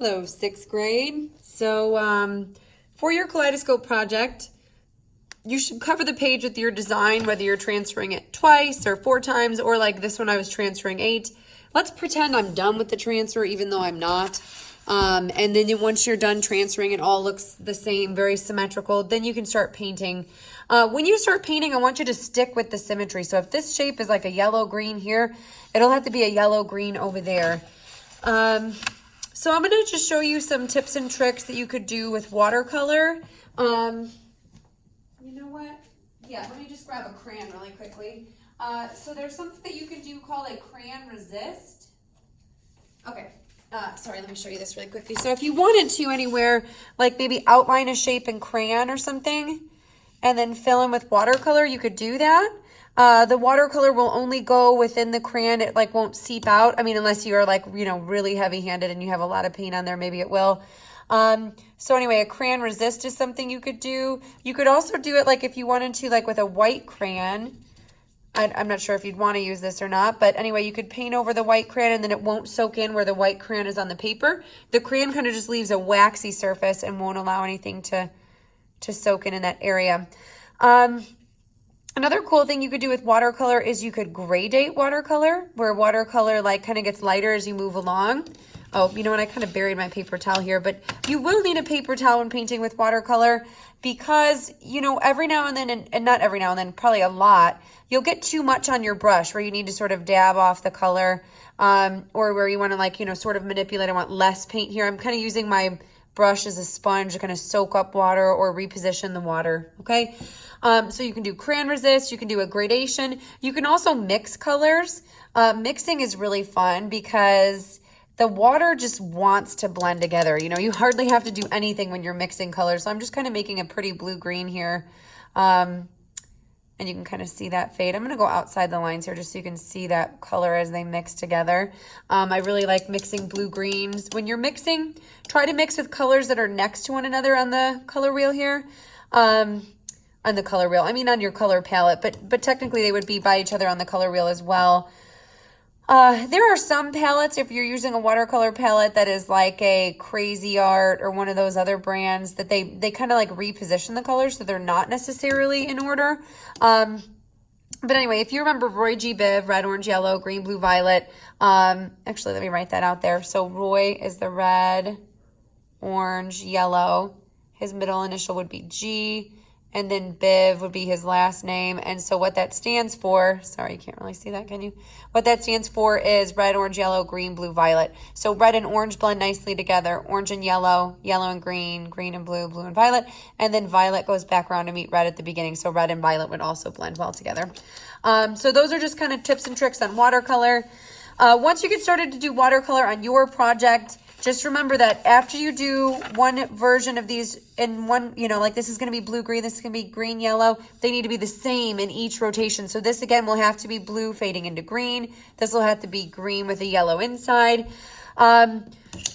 Hello, sixth grade. So for your Kaleidoscope project, you should cover the page with your design, whether you're transferring it twice or 4 times, or like this one I was transferring 8. Let's pretend I'm done with the transfer, even though I'm not. And then once you're done transferring, it all looks the same, very symmetrical. Then you can start painting. When you start painting, I want you to stick with the symmetry. So if this shape is like a yellow-green here, it'll have to be a yellow-green over there. So I'm going to just show you some tips and tricks that you could do with watercolor. You know what? Yeah, let me just grab a crayon really quickly. So there's something that you can do called a crayon resist. Okay. Sorry, let me show you this really quickly. So if you wanted to anywhere, like maybe outline a shape in crayon or something, and then fill in with watercolor, you could do that. The watercolor will only go within the crayon. It like won't seep out. I mean, unless you are like, you know, really heavy handed and you have a lot of paint on there, maybe it will. So anyway, a crayon resist is something you could do. You could also do it like if you wanted to, like with a white crayon. I'm not sure if you'd want to use this or not, but anyway, you could paint over the white crayon and then it won't soak in where the white crayon is on the paper. The crayon kind of just leaves a waxy surface and won't allow anything to soak in that area. Another cool thing you could do with watercolor is you could gradate watercolor, where watercolor like kind of gets lighter as you move along. Oh, you know what? I kind of buried my paper towel here, but you will need a paper towel when painting with watercolor because, you know, every now and then, and not every now and then, probably a lot, you'll get too much on your brush where you need to sort of dab off the color, or where you want to like, you know, sort of manipulate. I want less paint here. I'm kind of using my brush as a sponge to kind of soak up water or reposition the water, okay? So you can do crayon resist, you can do a gradation. You can also mix colors. Mixing is really fun because the water just wants to blend together. You know, you hardly have to do anything when you're mixing colors. So I'm just kind of making a pretty blue-green here. And you can kind of see that fade. I'm going to go outside the lines here just so you can see that color as they mix together. I really like mixing blue-greens. When you're mixing, try to mix with colors that are next to one another on the color wheel here. On the color wheel, I mean on your color palette, but technically they would be by each other on the color wheel as well. There are some palettes, if you're using a watercolor palette that is like a Crazy Art or one of those other brands, that they kind of like reposition the colors so they're not necessarily in order. But anyway, if you remember Roy G. Biv, red, orange, yellow, green, blue, violet. Actually, let me write that out there. So Roy is the red, orange, yellow. His middle initial would be G. And then Biv would be his last name. And so what that stands for, sorry, you can't really see that, can you? What that stands for is red, orange, yellow, green, blue, violet. So red and orange blend nicely together. Orange and yellow, yellow and green, green and blue, blue and violet. And then violet goes back around to meet red at the beginning. So red and violet would also blend well together. So those are just kind of tips and tricks on watercolor. Once you get started to do watercolor on your project, just remember that after you do one version of these in one, you know, like this is going to be blue-green, this is going to be green-yellow. They need to be the same in each rotation. So this, again, will have to be blue fading into green. This will have to be green with a yellow inside. And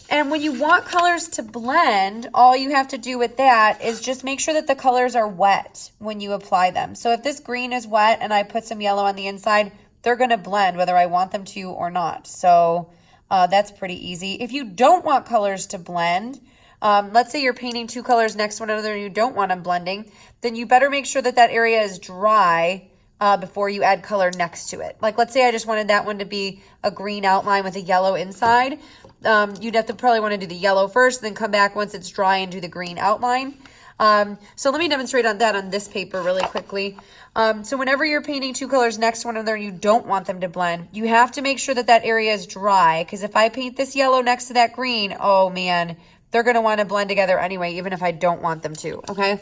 when you want colors to blend, all you have to do with that is just make sure that the colors are wet when you apply them. So if this green is wet and I put some yellow on the inside, they're going to blend whether I want them to or not. So that's pretty easy. If you don't want colors to blend, let's say you're painting 2 colors next to one another and you don't want them blending, then you better make sure that that area is dry before you add color next to it. Like let's say I just wanted that one to be a green outline with a yellow inside. You'd have to probably want to do the yellow first, then come back once it's dry and do the green outline. So let me demonstrate on that on this paper really quickly. So whenever you're painting 2 colors next to one another and you don't want them to blend, you have to make sure that that area is dry, because if I paint this yellow next to that green, oh man, they're going to want to blend together anyway, even if I don't want them to, okay?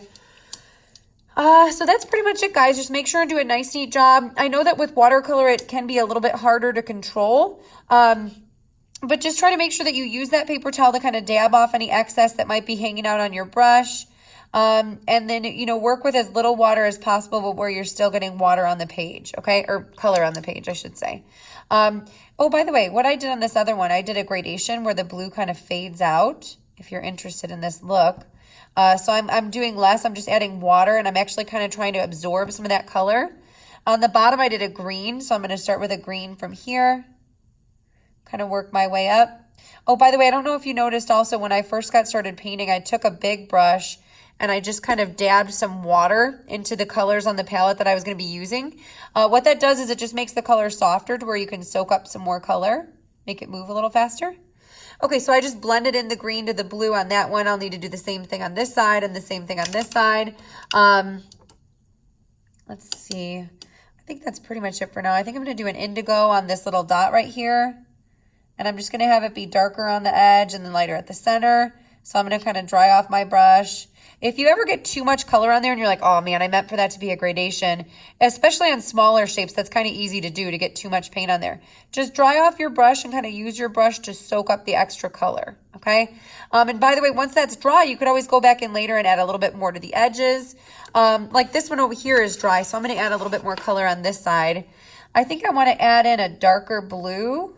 So that's pretty much it, guys. Just make sure and do a nice, neat job. I know that with watercolor, it can be a little bit harder to control, but just try to make sure that you use that paper towel to kind of dab off any excess that might be hanging out on your brush. And then, you know, work with as little water as possible, but where you're still getting water on the page, okay? Or color on the page, I should say. Oh, by the way, what I did on this other one, I did a gradation where the blue kind of fades out, if you're interested in this look. So I'm doing less. I'm just adding water, and I'm actually kind of trying to absorb some of that color. On the bottom, I did a green, so I'm going to start with a green from here, kind of work my way up. Oh, by the way, I don't know if you noticed also when I first got started painting, I took a big brush and I just kind of dabbed some water into the colors on the palette that I was going to be using. What that does is it just makes the color softer to where you can soak up some more color, make it move a little faster. Okay, so I just blended in the green to the blue on that one. I'll need to do the same thing on this side and the same thing on this side. Let's see. I think that's pretty much it for now. I think I'm going to do an indigo on this little dot right here. And I'm just going to have it be darker on the edge and then lighter at the center. So I'm going to kind of dry off my brush. If you ever get too much color on there and you're like, oh man, I meant for that to be a gradation, especially on smaller shapes, that's kind of easy to do to get too much paint on there. Just dry off your brush and kind of use your brush to soak up the extra color, okay? And by the way, once that's dry, you could always go back in later and add a little bit more to the edges. Like this one over here is dry, so I'm going to add a little bit more color on this side. I think I want to add in a darker blue.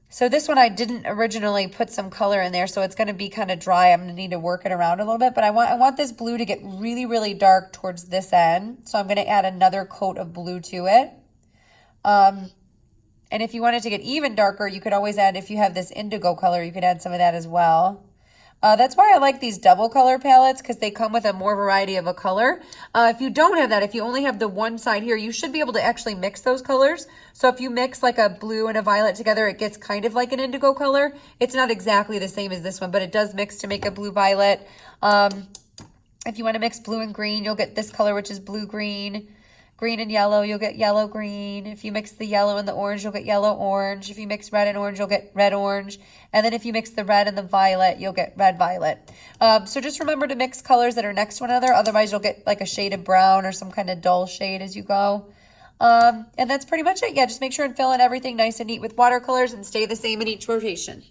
So this one I didn't originally put some color in there, so it's going to be kind of dry. I'm going to need to work it around a little bit, but I want this blue to get really, really dark towards this end. So I'm going to add another coat of blue to it. And if you wanted to get even darker, you could always add, if you have this indigo color, you could add some of that as well. That's why I like these double color palettes, because they come with a more variety of a color. If you don't have that, if you only have the one side here, you should be able to actually mix those colors. So if you mix like a blue and a violet together, it gets kind of like an indigo color. It's not exactly the same as this one, but it does mix to make a blue violet. If you want to mix blue and green, you'll get this color, which is blue green. Green and yellow, you'll get yellow green. If you mix the yellow and the orange, you'll get yellow orange. If you mix red and orange, you'll get red orange. And then if you mix the red and the violet, you'll get red violet. So just remember to mix colors that are next to one another. Otherwise, you'll get like a shade of brown or some kind of dull shade as you go. And that's pretty much it. Yeah, just make sure and fill in everything nice and neat with watercolors and stay the same in each rotation.